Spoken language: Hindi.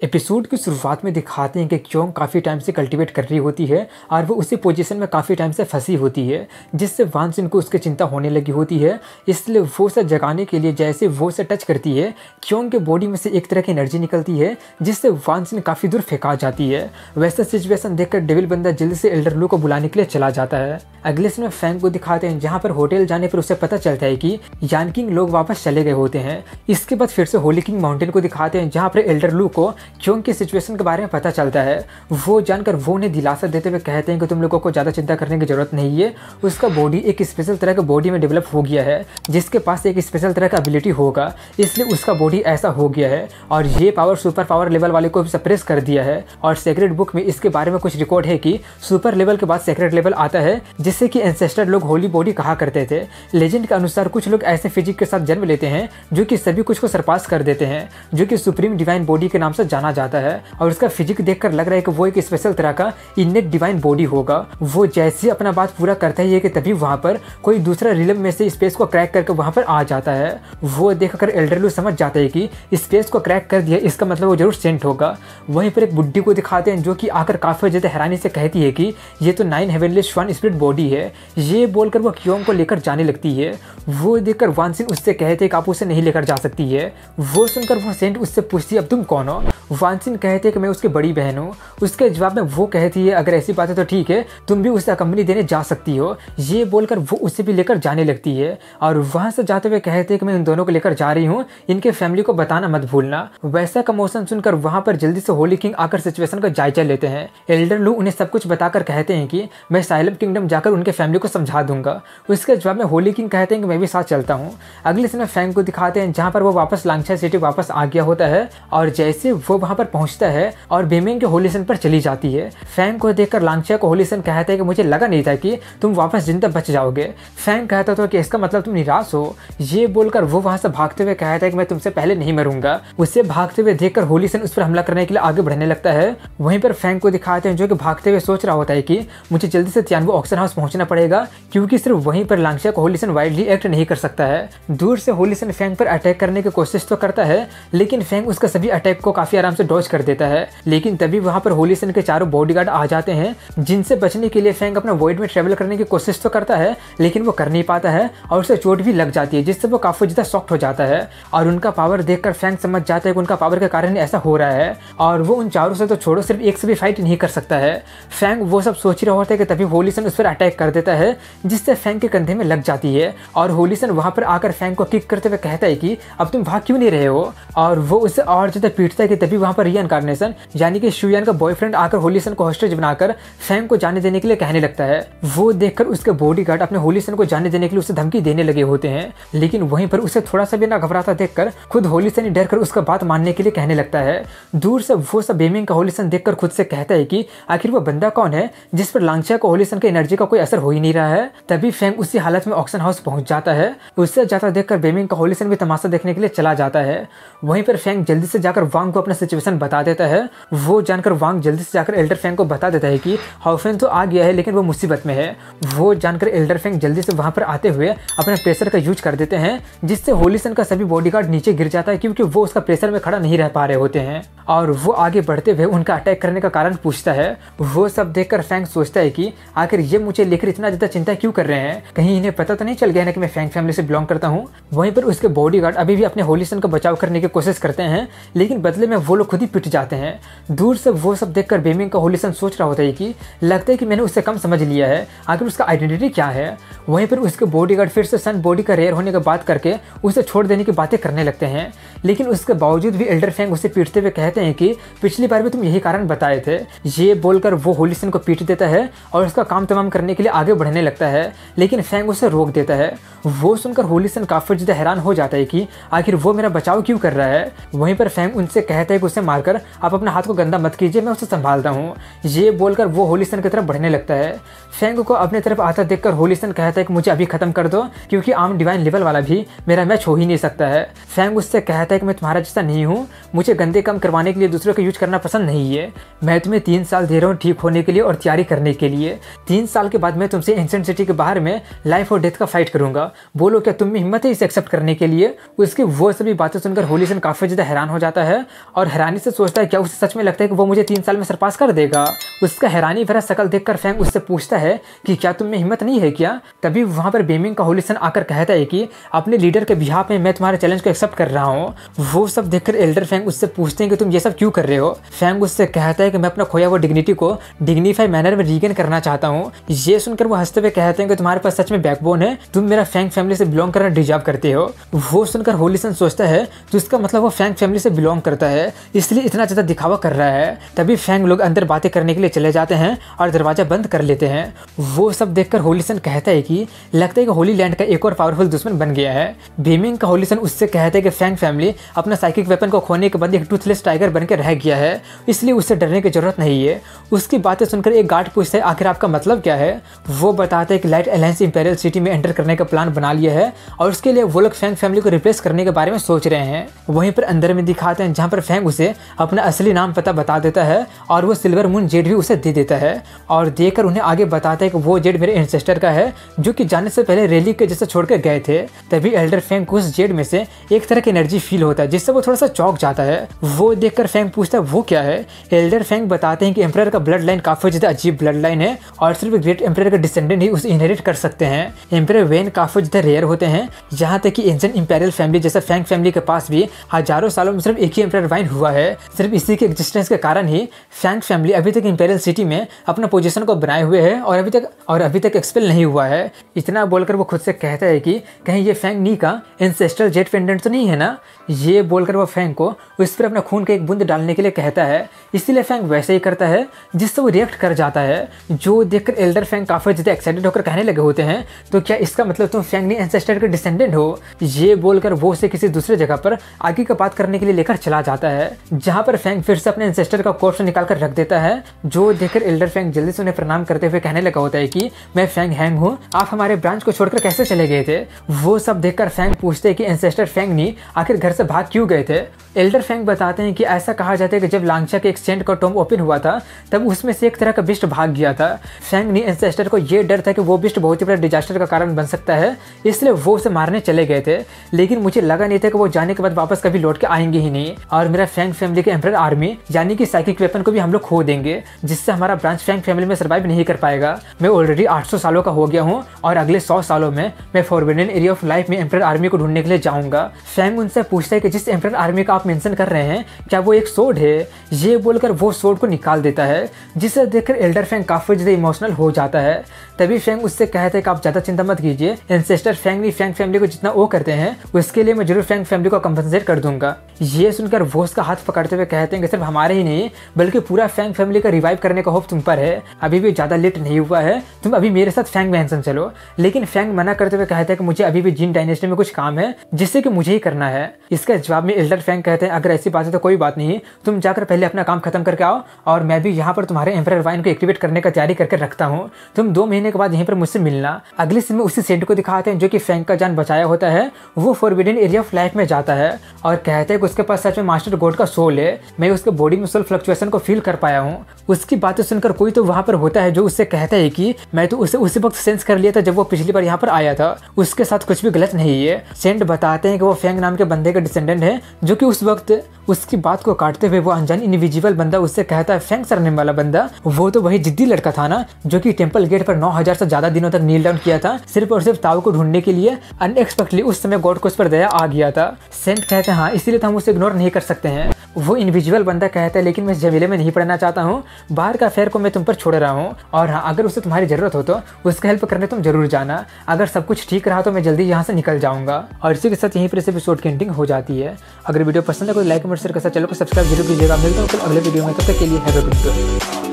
एपिसोड की शुरुआत में दिखाते हैं कि क्योंग काफ़ी टाइम से कल्टीवेट कर रही होती है और वो उसी पोजीशन में काफ़ी टाइम से फंसी होती है, जिससे वान सिन को उसकी चिंता होने लगी होती है। इसलिए वो उसे जगाने के लिए जैसे वो उसे टच करती है, क्योंग के बॉडी में से एक तरह की एनर्जी निकलती है जिससे वान सिन काफ़ी दूर फेंका जाती है। वैसा सिचुएशन देखकर डेविल बंदा जल्दी से एल्डर लू को बुलाने के लिए चला जाता है। अगले सीन में फैंग को दिखाते हैं जहाँ पर होटल जाने पर उसे पता चलता है कि यान किंग लोग वापस चले गए होते हैं। इसके बाद फिर से होली किंग माउंटेन को दिखाते हैं जहाँ पर एल्डर लू को क्योंग की सिचुएशन के बारे में पता चलता है। वो जानकर वो उन्हें दिलासा देते हुए कहते हैं कि तुम लोगों को ज़्यादा चिंता करने की जरूरत नहीं है। उसका बॉडी एक स्पेशल तरह का बॉडी में डेवलप हो गया है जिसके पास एक स्पेशल तरह का एबिलिटी होगा, इसलिए उसका बॉडी ऐसा हो गया है और ये पावर सुपर पावर लेवल वाले को भी सप्रेस कर दिया है। और सेक्रेट बुक में इसके बारे में कुछ रिकॉर्ड है कि सुपर लेवल के बाद सेक्रेट लेवल आता है जिससे कि एंसेस्टर लोग होली बॉडी कहा करते थे। लेजेंड के अनुसार कुछ लोग ऐसे फिजिक के साथ जन्म लेते हैं जो कि सभी कुछ को सरपास कर देते हैं, जो कि सुप्रीम डिवाइन बॉडी के नाम से जाना जाता है। और उसका फिजिक देखकर लग रहा है कि वो एक स्पेशल तरह का इनेट डिवाइन बॉडी होगा। वो जैसे अपना बात पूरा करता ही है कि तभी वहाँ पर कोई दूसरा रिलम में से स्पेस को क्रैक करके वहाँ पर आ जाता है। वो देखकर एल्डर लू समझ जाता है कि स्पेस को क्रैक कर दिया, इसका मतलब वो जरूर सेंट होगा। वहीं पर एक बुड्ढी को दिखाते हैं जो कि आकर काफी ज्यादा हैरानी से कहती है कि ये तो 9 हेवनली स्वान स्पिरिट बॉडी है। ये बोलकर वो क्योंग को लेकर जाने लगती है। वो देखकर वान सिन उससे कहते हैं कि आप उसे नहीं लेकर जा सकती है। वो सुनकर वो सेंट उससे पूछती है अब तुम कौन हो। वान सिन कहते हैं कि मैं उसकी बड़ी बहन हूँ। उसके जवाब में वो कहती है अगर ऐसी बात है तो ठीक है, तुम भी उसे कंपनी देने जा सकती हो। ये बोलकर वो उसे भी लेकर जाने लगती है और वहां से जाते हुए कहते हैं कि मैं इन दोनों को लेकर जा रही हूँ, इनके फैमिली को बताना मत भूलना। वैसा कमोशन सुनकर वहां पर जल्दी से होली किंग आकर सिचुएशन का जायजा लेते हैं। एल्डर लू उन्हें सब कुछ बताकर कहते हैं कि मैं साइलम किंगडम जाकर उनके फैमिली को समझा दूंगा। उसके जवाब में होली किंग कहते हैं कि मैं भी साथ चलता हूँ। अगले समय फैंग को दिखाते हैं जहाँ पर वो वापस लांगशा सिटी वापस आ गया होता है और जैसे वो वहाँ पर पहुँचता है और बेमिंग के होली सन पर चली जाती है। फैंग को देखकर लांगशा को होली सन कहता है कि मुझे लगा नहीं था कि तुम वापस जिंदा बच जाओगे। फैंग कहता था कि इसका मतलब तुम निराश हो। ये बोलकर वो वहाँ से भागते हुए कहता है कि मैं तुमसे पहले नहीं मरूंगा। उसे भागते हुए देखकर होली सन उस पर हमला करने के लिए आगे बढ़ने लगता है। वहीं पर फैंग को दिखाते हैं जो कि भागते हुए सोच रहा होता है कि मुझे जल्दी से तियानवो ऑक्शन हाउस पहुंचना पड़ेगा क्योंकि सिर्फ वहीं पर लांगशा को होली सन वाइडली एक्ट नहीं कर सकता है। दूर से होली सन फैंग पर अटैक करने की कोशिश तो करता है लेकिन फैंग उसका सभी अटैक को काफी आराम से डॉज कर देता है। लेकिन तभी वहां पर होली सन के चारों बॉडीगार्ड आ जाते हैं जिनसे बचने के लिए फैंग अपना वॉइड में ट्रेवल करने की कोशिश तो करता है लेकिन वो कर नहीं पाता है और उसे चोट भी लग जाती है जिससे वो काफी ज्यादा शॉक्ड हो जाता है। और उनका पावर देखकर फैंग समझ जाता है कि उनका पावर के कारण ऐसा हो रहा है और वो उन चारों से तो छोड़ो सिर्फ एक से भी फाइट नहीं कर सकता है। फैंग वो सब सोच रहा होता है कि तभी होली सन उस पर अटैक कर देता है जिससे फैंग के कंधे में लग जाती है और होली सन वहां पर आकर फैंग को किक करते हुए कहता है कि अब तुम भाग क्यों नहीं रहे हो। और वो उसे और ज्यादा पीटता है कि तभी वहां पर रीइंकार्नेशन यानी कि शुयान का बॉयफ्रेंड आकर होली सन को हॉस्टेज बनाकर फैंग को जाने देने के लिए कहने लगता है। वो देखकर उसके बॉडीगार्ड अपने होली सन को जाने देने के लिए उसे धमकी देने लगे होते हैं लेकिन वहीं पर उसे थोड़ा सा भी ना घबराता देखकर खुद होली सन ही डर कर उसका बात मानने के लिए कहने लगता है। दूर से वो सब बेमिंग का होली सन देखकर खुद से कहता है कि आखिर वो बंदा कौन है जिस पर लांगशा को होली सन की एनर्जी का कोई असर हो ही नहीं रहा है। तभी फैंग उसी हालत में ऑक्शन हाउस पहुंच जाता है। उससे जाता देखकर बेमिंग का होली सन भी तमाशा देखने के लिए चला जाता है। वहीं पर फैंग जल्दी से जाकर वांग को अपना सिचुएशन बता देता है। वो जानकर वांग जल्दी से जाकर एल्डर फैंग को बता देता है कि हाउफेन तो आ गया है लेकिन वो मुसीबत में है। वो जानकर एल्डर फैंग जल्दी से वहां पर आते हुए अपने प्रेशर का यूज कर देते हैं जिससे होली सन का सभी बॉडीगार्ड नीचे गिर जाता है क्योंकि वो उसका प्रेशर में खड़ा नहीं रह पा रहे होते हैं। और वो आगे बढ़ते हुए उनका अटैक करने का कारण पूछता है। वो सब देखकर फैंग सोचता है कि आखिर ये मुझे लेकर इतना ज्यादा चिंता क्यों कर रहे हैं, कहीं इन्हें पता तो नहीं चल गया ना कि मैं फैंग फैमिली से बिलोंग करता हूँ। वहीं पर उसके बॉडीगार्ड अभी भी अपने होली सन का बचाव करने की कोशिश करते हैं लेकिन बदले में वो लोग खुद ही पिट जाते हैं। दूर से वो सब देखकर बेमिंग का होली सन सोच रहा होता है कि लगता है कि मैंने उससे कम समझ लिया है, आखिर उसका आइडेंटिटी क्या है। वहीं पर उसके बॉडीगार्ड फिर से सन बॉडी का रेयर होने की बात करके उसे छोड़ देने की बातें करने लगते हैं लेकिन उसके बावजूद भी एल्डर फैंग उसे पीटते हुए कहते हैं कि पिछली बार भी तुम यही कारण बताए थे। ये बोलकर वो होली सन को पीट देता है और उसका काम तमाम करने के लिए आगे बढ़ने लगता है लेकिन फैंग उसे रोक देता है। वो सुनकर होली सन काफी ज्यादा हैरान हो जाता है कि आखिर वो मेरा बचाव क्यों कर रहा है। वहीं पर फैंग उनसे कहता है कि उसे मारकर आप अपना हाथ को गंदा मत कीजिए, मैं उसे संभालता हूँ। ये बोलकर वो होली सन की तरफ बढ़ने लगता है। फैंग को अपने तरफ आता देखकर होली सन कहता है कि मुझे अभी खत्म कर दो क्योंकि आम डिवाइन लेवल वाला भी मेरा मैच हो ही नहीं सकता है। फैंग उससे कहता है कि मैं तुम्हारा जैसा नहीं हूँ, मुझे गंदे काम करवाने के लिए दूसरों का यूज करना पसंद नहीं है। मैं तुम्हें 3 साल दे रहा हूँ ठीक होने के लिए और तैयारी करने के लिए। 3 साल के बाद मैं तुमसे एंशिएंट सिटी के बाहर में लाइफ और डेथ का फाइट करूंगा। बोलो क्या तुम में हिम्मत है इसे एक्सेप्ट करने के लिए। उसकी वो सभी बातें सुनकर होली सन काफी ज्यादा हैरान हो जाता है और हैरानी से सोचता है क्या उसे सच में लगता है कि वो मुझे 3 साल में सरपास कर देगा। उसका हैरानी भरा शक्ल देखकर फैंग उससे पूछता है कि क्या तुम में हिम्मत नहीं है क्या। तभी वहाँ पर बेमिंग का होली सन आकर कहता है कि अपने लीडर के बिहाफ में मैं तुम्हारे चैलेंज को एक्सेप्ट कर रहा हूँ। वो सब देखकर एल्डर फैंग उससे पूछते हैं कि तुम ये सब क्यों कर रहे हो। फैंग उससे कहता है कि मैं अपना खोया हुआ डिग्निटी को डिग्निफाई मैनर में रीगेन करना चाहता हूँ। ये सुनकर वो हंसते हुए कहते हैं कि तुम्हारे पास सच में बैकबोन है, तुम मेरा फैंग फैमिली से बिलोंग करना डिजर्व करते हो। वो सुनकर होली सन सोचता है तो इसका मतलब वो फैंग फैमिली से बिलोंग करता है, इसलिए इतना ज़्यादा दिखावा कर रहा है। तभी फैंग लोग अंदर बातें करने के लिए चले जाते हैं और दरवाजा बंद कर लेते हैं। वो सब देखकर होली सन कहता है कि लगता है कि होली लैंड का एक और पावरफुल दुश्मन बन गया है। बीमिंग का होली सन उससे कहता है कि फैंग फैमिली अपना साइकिक वेपन को खोने के बाद एक टूथलेस टाइगर बनकर रह गया है, इसलिए उससे डरने की जरूरत नहीं है। उसकी बातें सुनकर एक गार्ड पूछता है आखिर आपका मतलब क्या है। वो बताते हैं कि लाइट अलायंस इंपेरियल सिटी में एंटर करने का प्लान बना लिया है और उसके लिए वो लोग फैंग फैमिली को रिप्लेस करने के बारे में सोच रहे हैं। वहीं पर अंदर में दिखाते हैं जहाँ पर फैंग उसे अपना असली नाम पता बता देता है और वो सिल्वर मून जेड भी उसे दे देता है और देकर उन्हें आगे बताता है कि वो जेड मेरे एंसेस्टर का है जो कि जाने से पहले रेलिक के जैसे छोड़कर गए थे। तभी एल्डर फैंग को उस जेड में से एक तरह की एनर्जी फील होता है जिससे वो थोड़ा सा चौंक जाता है। वो देखकर फैंग पूछता है वो क्या है। एल्डर फैंग बताते हैं कि एम्परर का ब्लड लाइन काफी ज्यादा अजीब ब्लड लाइन है और सिर्फ ग्रेट एम्परर का डिसेंडेंट ही उसे इनहेरिट कर सकते हैं। एम्परर वेन काफी ज्यादा रेयर होते हैं, यहाँ तक कि एंशिएंट इंपेरियल फैमिली जैसे फैंग फैमिली के पास भी हजारों सालों में सिर्फ एक ही एम्परर वाइन हुआ है। सिर्फ इसी के एग्जिस्टेंस के कारण ही फैंग फैमिली अभी तक इंपेरियल सिटी में अपना पोजीशन को बनाए हुए है और अभी तक एक्सपेल नहीं हुआ है। इतना बोलकर वो खुद से कहता है कि कहीं ये फैंग नी का एंसेस्ट्रल जेड पेंडेंट तो नहीं है ना। ये बोलकर वो फैंग को उस पर अपना खून का एक बूंद डालने के लिए कहता है, इसीलिए फैंग वैसे ही करता है जिससे वो रिएक्ट कर जाता है। जो देखकर एल्डर फैंग काफी ज्यादा एक्साइटेड होकर कहने लगे होते हैं तो क्या इसका मतलब तुम फैंग नी एंसेस्टर के डिसेंडेंट हो। ये बोलकर वो उसे किसी दूसरे जगह पर आगे का बात करने के लिए लेकर चला जाता है जहाँ पर फैंग फिर से अपने एंसेस्टर का कोर्स निकाल कर रख देता है। जो देखकर एल्डर फैंग जल्दी से उन्हें प्रणाम करते हुए कहने लगा होता है कि मैं फैंग हैंग हूँ, आप हमारे ब्रांच को छोड़कर कैसे चले गए थे। वो सब देखकर फैंग पूछते हैं कि एंसेस्टर फैंग नी आखिर घर से भाग क्यों गए थे। एल्डर फैंग बताते हैं कि ऐसा कहा जाता है कि जब लांगचा के एक्सचेंज का टॉम ओपन हुआ था तब उसमें से एक तरह का बिस्ट भाग गया था। फैंग नी एंसेस्टर को ये डर था कि वो बिस्ट बहुत ही बड़ा डिजास्टर का कारण बन सकता है, इसलिए वो उसे मारने चले गए थे। लेकिन मुझे लगा नहीं था कि वो जाने के बाद वापस कभी लौट के आएंगे ही नहीं और मेरा फैंग फैमिली के एम्परर आर्मी यानी कि साइकिक वेपन को भी हम लोग खो देंगे, जिससे हमारा ब्रांच फैंग फैमिली में सर्वाइव नहीं कर पाएगा। मैं ऑलरेडी 800 सालों का हो गया हूँ और अगले 100 सालों में मैं फॉरबिडन एरिया ऑफ लाइफ में एम्परर आर्मी को ढूंढने के लिए जाऊंगा। फैंग उनसे पूछता है कि जिस एम्परर आर्मी का आप मेंशन कर रहे हैं क्या वो एक सोर्ड है। ये बोलकर वो सोर्ड को निकाल देता है जिसे देखकर एल्डर फैंग काफी ज्यादा इमोशनल हो जाता है। तभी फैंग उससे कहते हैं कि आप ज्यादा चिंता मत कीजिए, एंसेस्टर फैंग नी फैंग फैमिली को जितना वो करते हैं उसके लिए मैं जरूर फैंग फैमिली को कंपनसेट कर दूंगा। ये सुनकर वो उसका हाथ पकड़ते हुए कहते हैं कि सिर्फ हमारे ही नहीं बल्कि पूरा फैंग फैमिली का रिवाइव करने का होप तुम पर है, अभी भी ज्यादा लेट नहीं हुआ है, तुम अभी मेरे साथ फैंग मैंसन चलो। लेकिन फैंग मना करते हुए कहते हैं कि मुझे अभी भी जिन डायनेस्टी में कुछ काम है जिससे कि मुझे ही करना है। इसके जवाब में एल्डर फैंग कहते हैं अगर ऐसी बात है तो कोई बात नहीं, तुम जाकर पहले अपना काम खत्म करके आओ और मैं भी यहाँ पर तुम्हारे एम्परर वाइन को एक्टिवेट करने का तैयारी करके रखता हूँ, तुम 2 महीने के बाद यहीं पर मुझसे मिलना। अगले सीन में उसी सेंट को दिखाते हैं जो कि फैंग का जान बचाया होता है। वो फॉरबिडन एरिया ऑफ लाइफ में जाता है और कहते हैं कि उसके पास सच में मास्टर गॉड का सोल है, मैं उसके बॉडी में सोल फ्लक्चुएशन को फील कर पाया हूँ। उसकी बातें सुनकर कोई तो वहाँ पर होता है जो उससे कहता है कि मैं तो उसे उसी वक्त सेंस कर लिया था जब वो पिछली बार यहाँ पर आया था, उसके साथ कुछ भी गलत नहीं है। सेंट बताते हैं कि वो फैंग नाम के बंदे का डिसेंडेंट है जो कि उस वक्त उसकी बात को काटते हुए वो अनजान इनविजिबल बंदा उससे कहता है फैंग सरनेम वाला बंदा वो तो वही जिद्दी लड़का था ना जो कि टेंपल गेट पर 9000 से ज्यादा दिनों तक नील डाउन किया था सिर्फ और सिर्फ ताऊ को ढूंढने के लिए। अनएक्सपेक्टेडली उस समय गॉड को उस पर दया आ गया था। सेंट कहते हैं हाँ इसीलिए तो हम उसे इग्नोर नहीं कर सकते हैं। वो इनविजिबल बंदा कहता है लेकिन मैं झमेले में नहीं पड़ना चाहता हूँ, बाहर का अफेयर को मैं तुम पर छोड़ रहा हूँ और हाँ अगर उसे तुम्हारी जरूरत हो तो उसका हेल्प करने तुम जरूर जाना, अगर सब कुछ ठीक रहा तो मैं जल्दी यहाँ से निकल जाऊंगा। और इसी के साथ यहीं पर इस एपिसोड की एंडिंग हो जाती है। अगर वीडियो पसंद है तो लाइक कमेंट शेयर कर, चैनल को सब्सक्राइब जरूर कीजिएगा। मिलता हूँ कल अगले वीडियो में, तब तक के लिए हैव अ गुड डे।